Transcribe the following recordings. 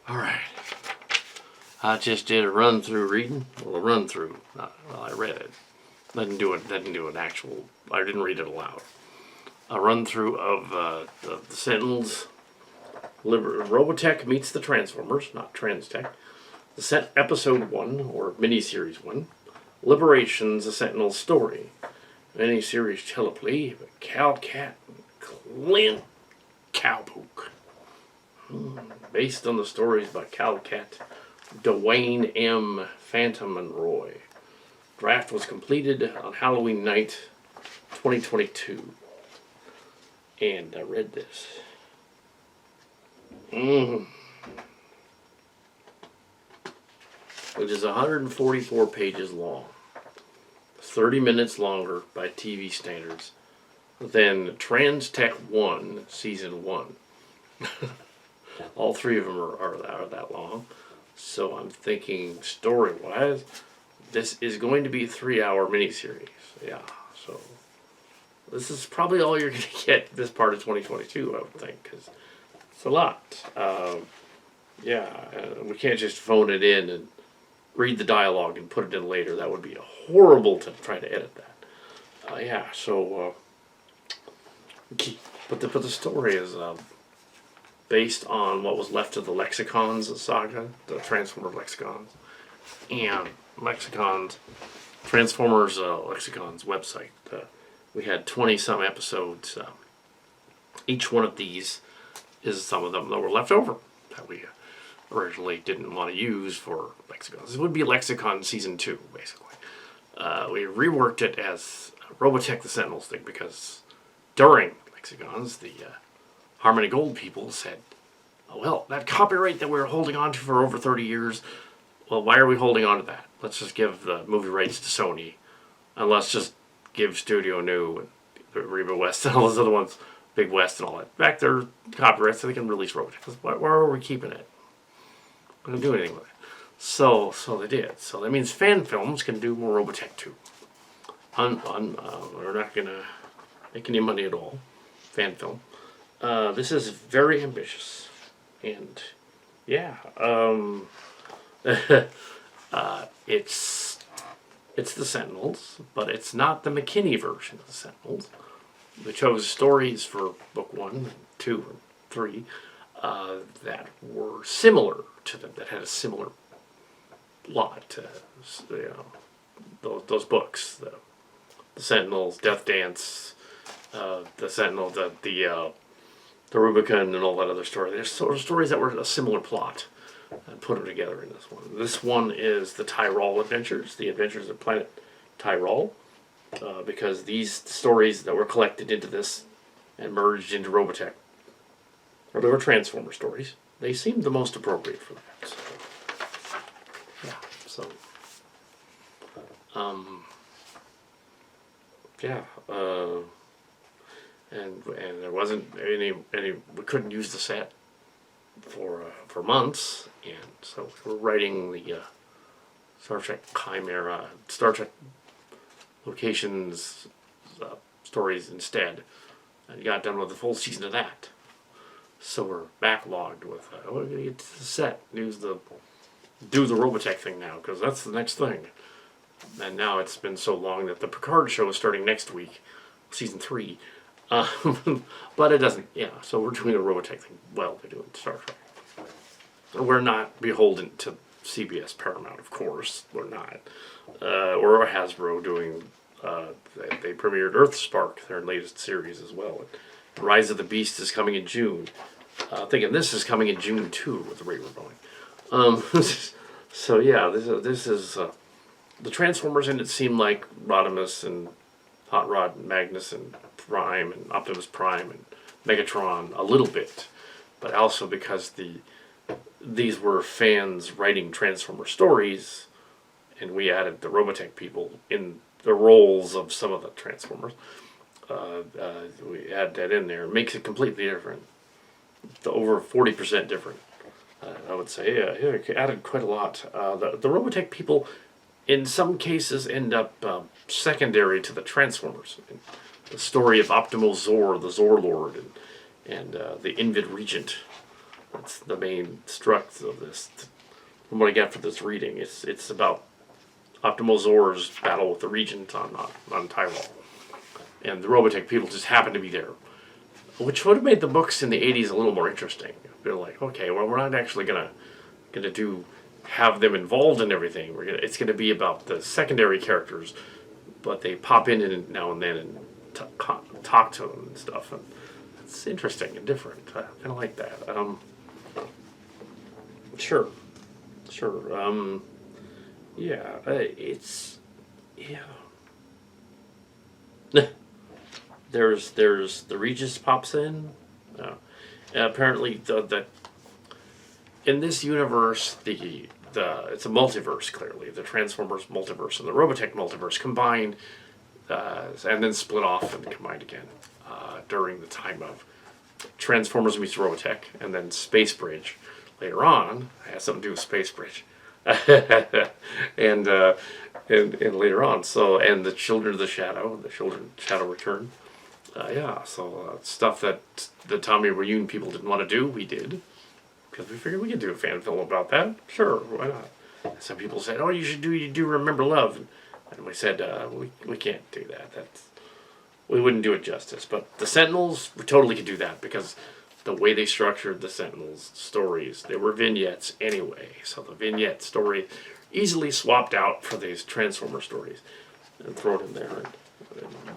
Alright. I just did a run through reading. Well, a run through. Well, I read it. Didn't do an actual. I didn't read it aloud. A run through of the Sentinels. Robotech meets the Transformers, not Transtech. The episode 1 or miniseries 1. Liberation's a Sentinels Story. Miniseries teleplay by Cat and Clint Cowpoke. Based on the stories by Cat, Dwayne M. Phantom and Roy. Draft was completed on Halloween night 2022. And I read this. Which is 144 pages long. 30 minutes longer by TV standards than Transtech 1 Season 1. All three of them are that long. So I'm thinking, story-wise, this is going to be a 3-hour miniseries. Yeah, so this is probably all you're going to get this part of 2022, I would think, because it's a lot. We can't just phone it in and read the dialogue and put it in later. That would be horrible to try to edit that. But the story is based on what was left of the Lexicons saga, the Transformers Lexicons, and Transformers Lexicons website. We had 20-some episodes. Each one of these is some of them that were left over that we originally didn't want to use for Lexicons. This would be Lexicon Season 2, basically. We reworked it as Robotech the Sentinels thing because during Lexicons, the Harmony Gold people said, oh, well, that copyright that we were holding on to for over 30 years, well, why are we holding on to that? Let's just give the movie rights to Sony, and let's just give Studio New and Reba West and all those other ones, Big West and all that, back their copyrights so they can release Robotech. Why are we keeping it? We don't do anything with it. So they did. So that means fan films can do more Robotech 2. We're not going to make any money at all. Fan film. This is very ambitious. And, yeah. It's the Sentinels, but it's not the McKinney version of the Sentinels. We chose stories for book 1, 2, and 3 that were similar to them, that had a similar plot. Those books, the Sentinels, Death Dance, the Sentinel, the Rubicon, and all that other story. There's sort of stories that were a similar plot, and put them together in this one. This one is the Tyrol Adventures, the Adventures of Planet Tyrol, because these stories that were collected into this and merged into Robotech, or they were Transformer stories, they seemed the most appropriate for that. And there wasn't any. We couldn't use the set for months, and so we're writing the Star Trek Chimera, Star Trek Locations stories instead, and got done with the full season of that. So we're backlogged with we're gonna get to the set, do the Robotech thing now, because that's the next thing. And now it's been so long that the Picard show is starting next week, season 3. But it doesn't, so we're doing the Robotech thing while they're doing Star Trek. We're not beholden to CBS Paramount, of course. We're not. Or Hasbro doing, they premiered Earthspark, their latest series as well. And Rise of the Beast is coming in June. Thinking this is coming in June too, with the rate we're going. So yeah, this is the Transformers in it seem like Rodimus and Hot Rod and Magnus and Prime and Optimus Prime and Megatron a little bit, but also because these were fans writing Transformer stories, and we added the Robotech people in the roles of some of the Transformers. We add that in there. It makes it completely different. Over 40% different, I would say. It added quite a lot. The Robotech people, in some cases, end up secondary to the Transformers. The story of Optimal Zor, the Zor Lord, and the Invid Regent That's the main struct of this. From what I got for this reading, it's about Optimal Zor's battle with the Regent on Tyrol. And the Robotech people just happen to be there. Which would have made the books in the 80s a little more interesting. They're like, okay, well, we're not actually gonna have them involved in everything. It's gonna be about the secondary characters, but they pop in now and then and talk to them and stuff. And it's interesting and different. I kind of like that. Sure. Yeah, it's there's the Regis pops in. Apparently the in this universe the it's a multiverse, clearly the Transformers multiverse and the Robotech multiverse combined and then split off and combined again during the time of Transformers meets Robotech, and then Space Bridge later on. It has something to do with Space Bridge. and later on, so, and the Children of the Shadow Return. Stuff that the Tommy Reunion people didn't want to do, we did. Because we figured we could do a fan film about that. Sure, why not? Some people said, oh, you do Remember Love. And we said, we can't do that. We wouldn't do it justice. But the Sentinels, we totally could do that, because the way they structured the Sentinels stories, they were vignettes anyway. So the vignette story easily swapped out for these Transformer stories and thrown in there and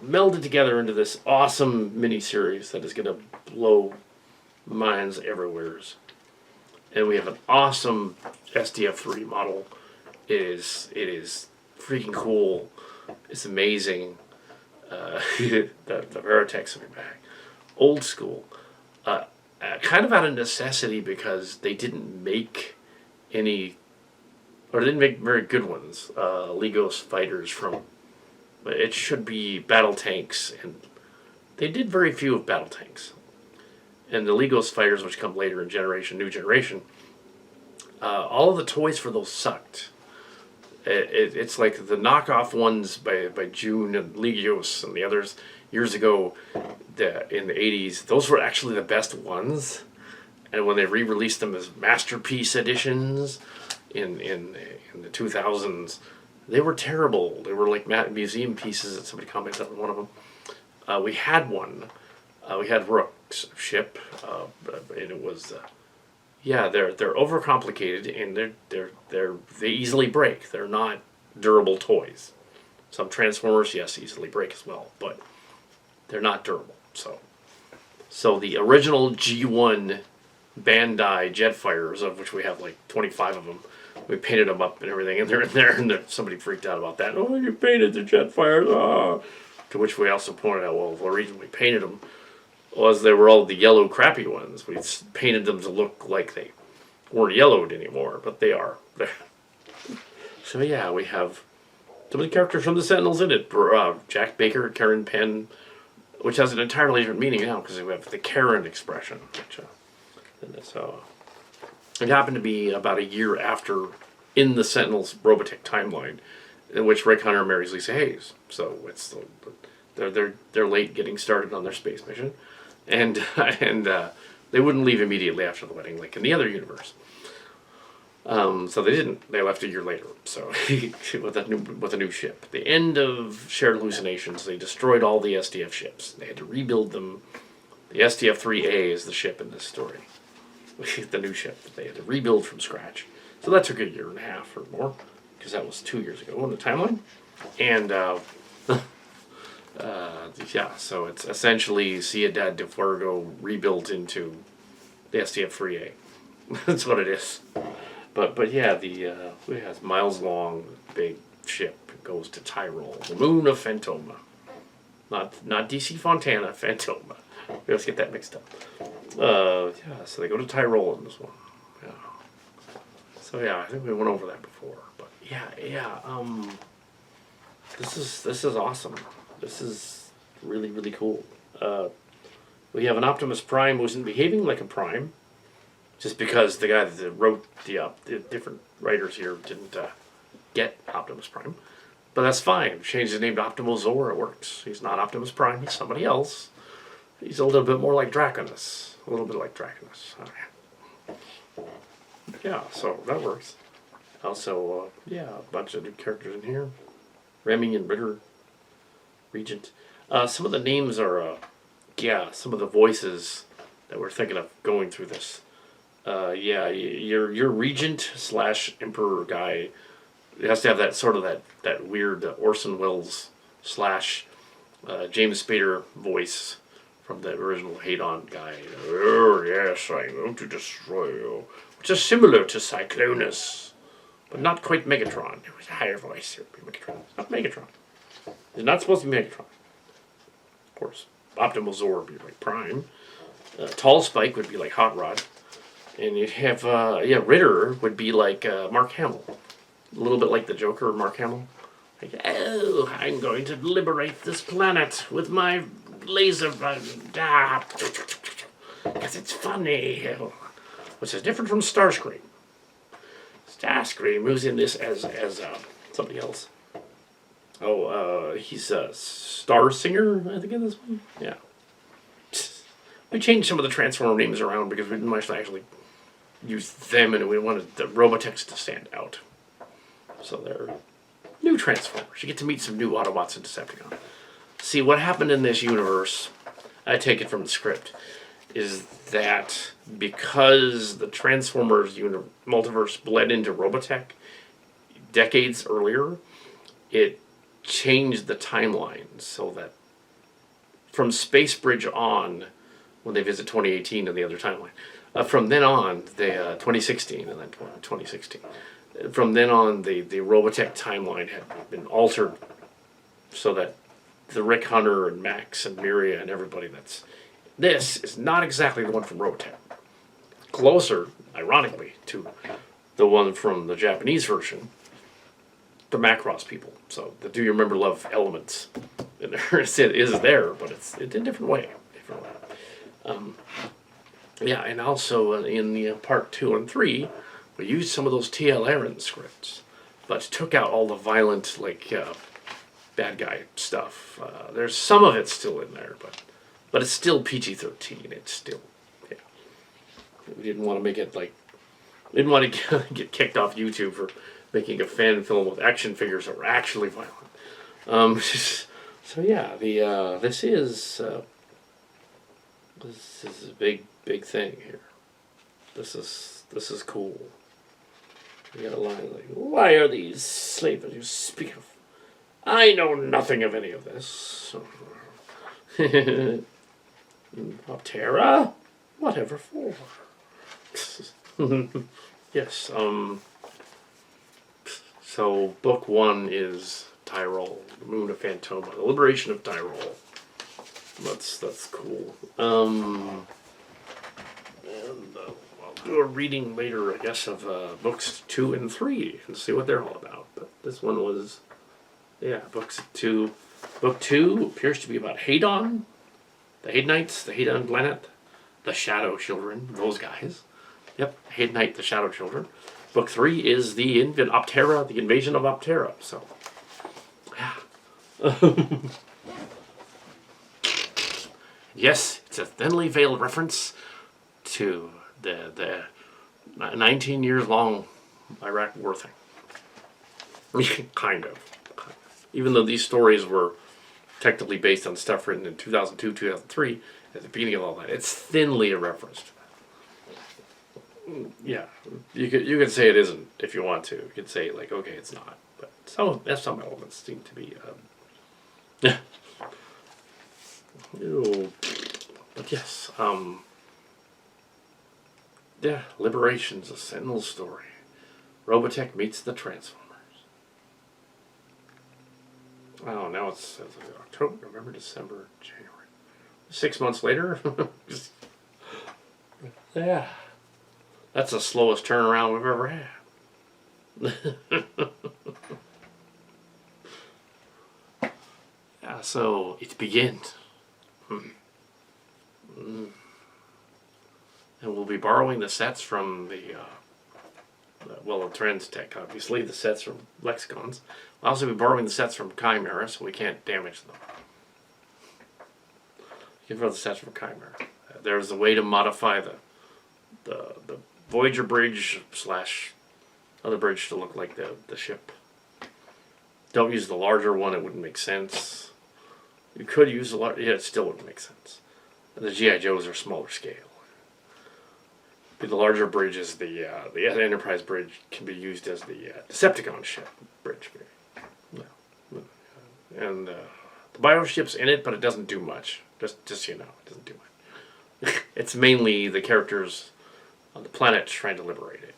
melded together into this awesome miniseries that is going to blow minds everywhere. And we have an awesome SDF3 model. It is freaking cool. It's amazing. The Veritechs will be back. Old school. Kind of out of necessity, because they didn't make any, or they didn't make very good ones. Legos fighters from, it should be battle tanks, and they did very few of battle tanks. And the Legos fighters, which come later in new generation, all of the toys for those sucked. It's like the knockoff ones by June and Legos and the others years ago, in the 80s, those were actually the best ones. And when they re-released them as masterpiece editions in the 2000s, they were terrible. They were like museum pieces that somebody commented on one of them. We had one. We had Rook's ship, and it was they're overcomplicated, and they easily break. They're not durable toys. Some Transformers, yes, easily break as well, but they're not durable. So the original G1 Bandai Jetfires, of which we have like 25 of them, we painted them up and everything, and they're in there, and somebody freaked out about that. Oh, you painted the Jetfires! Oh. To which we also pointed out, well, the reason we painted them was they were all the yellow crappy ones. We painted them to look like they weren't yellowed anymore, but they are. So yeah, we have some of the characters from the Sentinels in it. Jack Baker, Karen Penn, which has an entirely different meaning now, because we have the Karen expression. It happened to be about a year after, in the Sentinels Robotech timeline, in which Rick Hunter marries Lisa Hayes. So it's they're late getting started on their space mission, and they wouldn't leave immediately after the wedding, like in the other universe. So they didn't. They left a year later. So with a new ship. The end of Shared Hallucinations, they destroyed all the SDF ships. They had to rebuild them. The SDF-3A is the ship in this story. The new ship that they had to rebuild from scratch. So that took a year and a half or more, because that was 2 years ago in the timeline. And so it's essentially Ciudad de Fuego rebuilt into the SDF-3A. That's what it is. But yeah, it has miles long, big ship. It goes to Tyrol, the moon of Fantoma. Not DC Fontana, Fantoma. We always get that mixed up. So they go to Tyrol in this one. Yeah. So yeah, I think we went over that before. But this is awesome. This is really, really cool. We have an Optimus Prime who isn't behaving like a Prime, just because the guy that wrote the different writers here didn't get Optimus Prime. But that's fine. Changed his name to Optimal Zor, it works. He's not Optimus Prime, he's somebody else. He's a little bit more like Draconus. A little bit like Draconus. Yeah, so that works. Also, yeah, a bunch of new characters in here. Remy and Ritter, Regent. Some of the names are, yeah, some of the voices that we're thinking of going through this. Yeah, your Regent slash Emperor guy, it has to have that sort of that weird Orson Welles slash James Spader voice from the original Hate On guy. Oh yes, I'm going to destroy you. Which is similar to Cyclonus, but not quite Megatron. It was a higher voice. It would be Megatron. It's not Megatron. It's not supposed to be Megatron. Of course, Optimal Zor would be like Prime. Tall Spike would be like Hot Rod. And you'd have, Ritter would be like Mark Hamill. A little bit like the Joker, Mark Hamill. Like, oh, I'm going to liberate this planet with my laser because it's funny. Which is different from Starscream. Starscream moves in this as somebody else. Oh, he's a Star Singer, I think, in this one. Yeah. We changed some of the Transformer names around because we didn't actually use them, and we wanted the Robotechs to stand out. So they're new Transformers. You get to meet some new Autobots and Decepticons. See, what happened in this universe, I take it from the script, is that because the Transformers multiverse bled into Robotech decades earlier, it changed the timeline so that from Space Bridge on, when they visit 2018 and the other timeline, from then on, 2016 and then 2016, from then on, the Robotech timeline had been altered so that the Rick Hunter and Max and Miria and everybody this is not exactly the one from Robotech. Closer, ironically, to the one from the Japanese version, the Macross people. So the Do You Remember Love elements in there is there, but it's in a different way. Yeah, and also in the part 2 and 3, we used some of those T.L. Aaron scripts, but took out all the violent, bad guy stuff. There's some of it still in there, but it's still PG-13. It's still, yeah. We didn't want to make it didn't want to get kicked off YouTube for making a fan film with action figures that were actually violent. So yeah, this is a big thing here. This is cool. You got a line like, "Why are these slavers you speak of? I know nothing of any of this." Optera? Whatever for? Yes, so book 1 is Tyrol, the Moon of Phantoma, the Liberation of Tyrol. That's cool. And I'll do a reading later, I guess, of books 2 and 3 and see what they're all about. But this one was, books 2. Book 2 appears to be about Hadon, the Hadenites, the Hadon planet, the Shadow Children, those guys. Yep, Hadenite, the Shadow Children. Book 3 is the Optera, the invasion of Optera. So, yeah. Yes, it's a thinly veiled reference to the 19 years long Iraq war thing. Kind of. Even though these stories were technically based on stuff written in 2002, 2003, at the beginning of all that, it's thinly a reference to that. Yeah, you could say it isn't if you want to. You could say okay, it's not, but some elements seem to be. But yes, Liberation's a Sentinels Story. Robotech meets the Transformers. Oh, now it's October, November, December, January. 6 months later. Yeah. That's the slowest turnaround we've ever had. Yeah, so it begins. And we'll be borrowing the sets from the Transtech, obviously, the sets from Lexicons. We'll also be borrowing the sets from Chimera, so we can't damage them. You can borrow the sets from Chimera. There's a way to modify the Voyager bridge / other bridge to look like the ship. Don't use the larger one; it wouldn't make sense. You could use the large, yeah, it still wouldn't make sense. And the GI Joes are smaller scale. The larger bridge is the Enterprise bridge can be used as the Decepticon ship bridge. Yeah. And the bioship's in it, but it doesn't do much. Just so you know, it doesn't do much. It's mainly the characters on the planet trying to liberate it,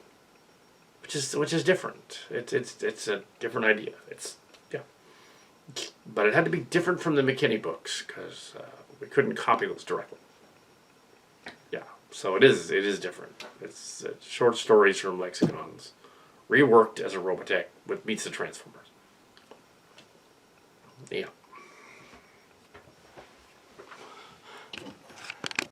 which is different. It's a different idea. But it had to be different from the McKinney books because we couldn't copy those directly. Yeah, so it is different. It's short stories from lexicons, reworked as a Robotech with meets the Transformers. Yeah.